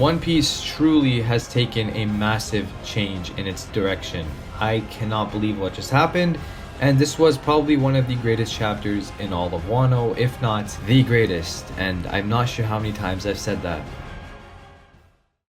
One Piece truly has taken a massive change in its direction. I cannot believe what just happened, and this was probably one of the greatest chapters in all of Wano, if not the greatest, and I'm not sure how many times I've said that.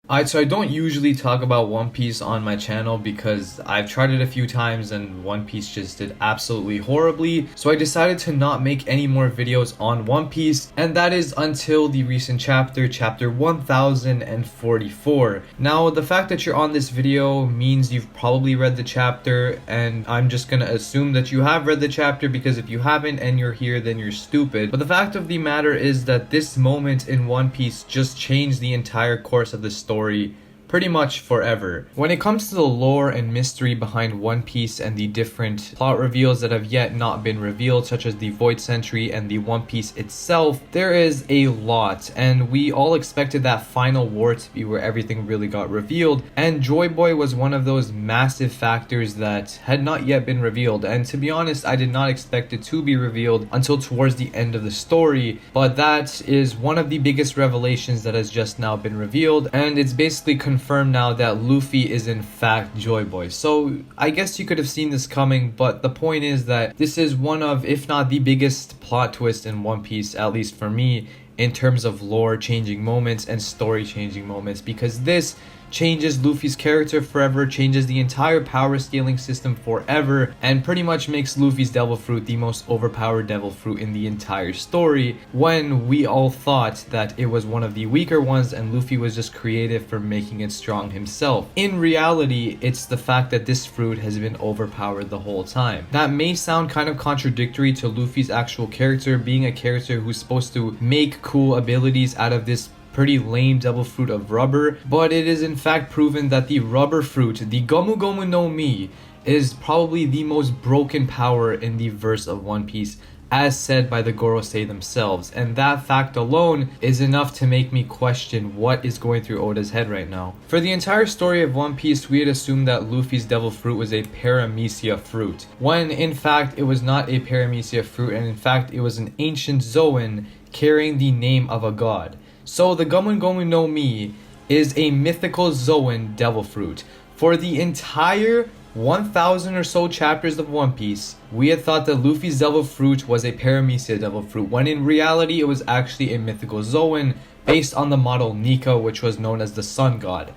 Alright, so I don't usually talk about One Piece on my channel because I've tried it a few times and One Piece just did absolutely horribly. So I decided to not make any more videos on One Piece, and that is until the recent chapter, chapter 1044. Now, the fact that you're on this video means you've probably read the chapter, and I'm just gonna assume that you have read the chapter because if you haven't and you're here, then you're stupid. But the fact of the matter is that this moment in One Piece just changed the entire course of the story pretty much forever. When it comes to the lore and mystery behind One Piece and the different plot reveals that have yet not been revealed, such as the Void Century and the One Piece itself, there is a lot, and we all expected that final war to be where everything really got revealed, and Joy Boy was one of those massive factors that had not yet been revealed, and to be honest, I did not expect it to be revealed until towards the end of the story, but that is one of the biggest revelations that has just now been revealed, and it's basically confirmed now that Luffy is in fact Joy Boy. So I guess you could have seen this coming, but the point is that this is one of, if not the biggest plot twist in One Piece, at least for me, in terms of lore changing moments and story changing moments, because this changes Luffy's character forever, changes the entire power scaling system forever, and pretty much makes Luffy's Devil Fruit the most overpowered Devil Fruit in the entire story, when we all thought that it was one of the weaker ones and Luffy was just creative for making it strong himself. In reality, it's the fact that this fruit has been overpowered the whole time. That may sound kind of contradictory to Luffy's actual character, being a character who's supposed to make cool abilities out of this pretty lame Devil Fruit of rubber, but it is in fact proven that the rubber fruit, the Gomu Gomu no Mi, is probably the most broken power in the verse of One Piece, as said by the Gorosei themselves, and that fact alone is enough to make me question what is going through Oda's head right now. For the entire story of One Piece, we had assumed that Luffy's Devil Fruit was a Paramecia fruit, when in fact it was not a Paramecia fruit, and in fact it was an ancient Zoan carrying the name of a god. So the Gomu Gomu no Mi is a mythical Zoan Devil Fruit. For the entire 1000 or so chapters of One Piece, we had thought that Luffy's Devil Fruit was a Paramecia Devil Fruit, when in reality it was actually a mythical Zoan based on the model Nika, which was known as the Sun God.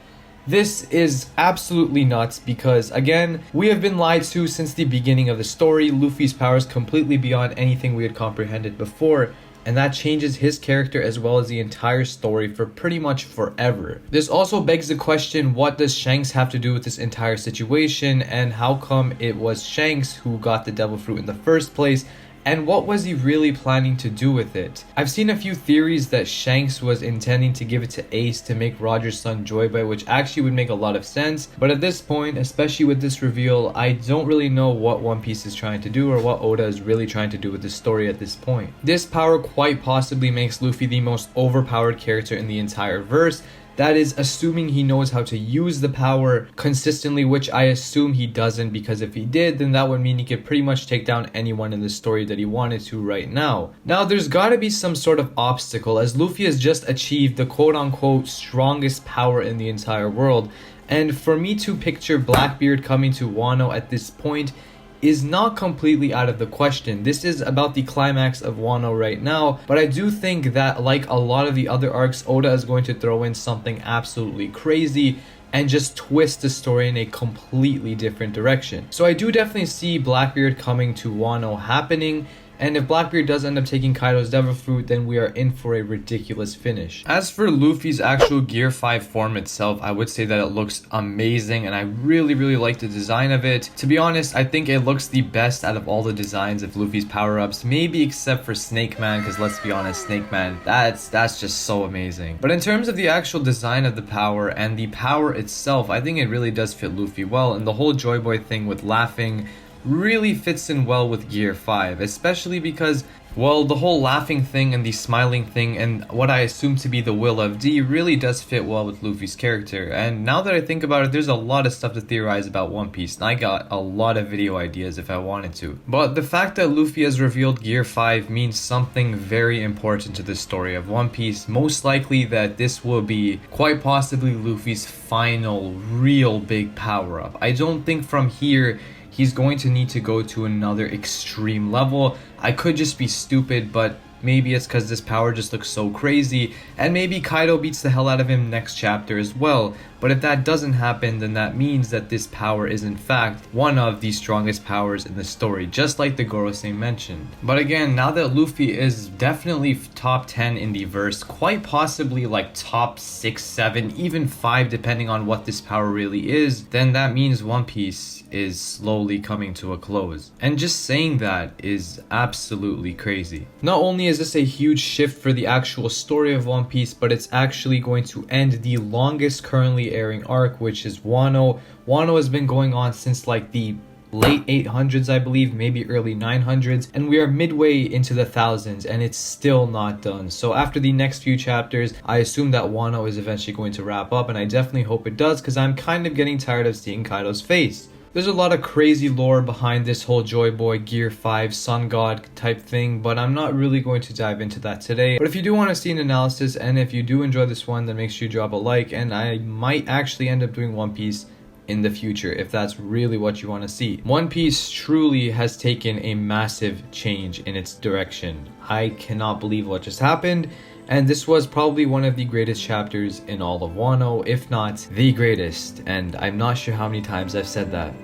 This is absolutely nuts because, again, we have been lied to since the beginning of the story. Luffy's power is completely beyond anything we had comprehended before, and that changes his character as well as the entire story for pretty much forever. This also begs the question, what does Shanks have to do with this entire situation, and how come it was Shanks who got the Devil Fruit in the first place, and what was he really planning to do with it? I've seen a few theories that Shanks was intending to give it to Ace to make Roger's son Joy Boy, which actually would make a lot of sense, but at this point, especially with this reveal, I don't really know what One Piece is trying to do or what Oda is really trying to do with this story at this point. This power quite possibly makes Luffy the most overpowered character in the entire verse. That is assuming he knows how to use the power consistently, which I assume he doesn't, because if he did, then that would mean he could pretty much take down anyone in the story that he wanted to right now. Now, there's gotta be some sort of obstacle, as Luffy has just achieved the quote-unquote strongest power in the entire world, and for me to picture Blackbeard coming to Wano at this point is not completely out of the question. This is about the climax of Wano right now, but I do think that, like a lot of the other arcs, Oda is going to throw in something absolutely crazy and just twist the story in a completely different direction. So I do definitely see Blackbeard coming to Wano happening, and if Blackbeard does end up taking Kaido's Devil Fruit, then we are in for a ridiculous finish. As for Luffy's actual Gear 5 form itself, I would say that it looks amazing, and I really like the design of it. To be honest, I think it looks the best out of all the designs of Luffy's power-ups, maybe except for Snake Man, because let's be honest, Snake Man, that's just so amazing. But in terms of the actual design of the power and the power itself, I think it really does fit Luffy well, and the whole Joy Boy thing with laughing really fits in well with Gear 5, especially because, well, the whole laughing thing and the smiling thing and what I assume to be the will of D really does fit well with Luffy's character. And now that I think about it, there's a lot of stuff to theorize about One Piece, and I got a lot of video ideas if I wanted to. But the fact that Luffy has revealed Gear 5 means something very important to the story of One Piece. Most likely that this will be quite possibly Luffy's final real big power-up. I don't think from here he's going to need to go to another extreme level. I could just be stupid, but maybe it's because this power just looks so crazy, and maybe Kaido beats the hell out of him next chapter as well. But if that doesn't happen, then that means that this power is in fact one of the strongest powers in the story, just like the Gorosei mentioned. But again, now that Luffy is definitely top 10 in the verse, quite possibly like top 6, 7, even 5 depending on what this power really is, then that means One Piece is slowly coming to a close. And just saying that is absolutely crazy. Not only is this a huge shift for the actual story of One Piece, but it's actually going to end the longest currently airing arc, which is Wano. Wano has been going on since like the late 800s, I believe, maybe early 900s, and we are midway into the thousands and it's still not done. So after the next few chapters, I assume that Wano is eventually going to wrap up, and I definitely hope it does, because I'm kind of getting tired of seeing Kaido's face. There's a lot of crazy lore behind this whole Joy Boy Gear 5 Sun God type thing, but I'm not really going to dive into that today. But if you do want to see an analysis, and if you do enjoy this one, then make sure you drop a like, and I might actually end up doing One Piece in the future if that's really what you want to see. One Piece truly has taken a massive change in its direction. I cannot believe what just happened. And this was probably one of the greatest chapters in all of Wano, if not the greatest, and I'm not sure how many times I've said that.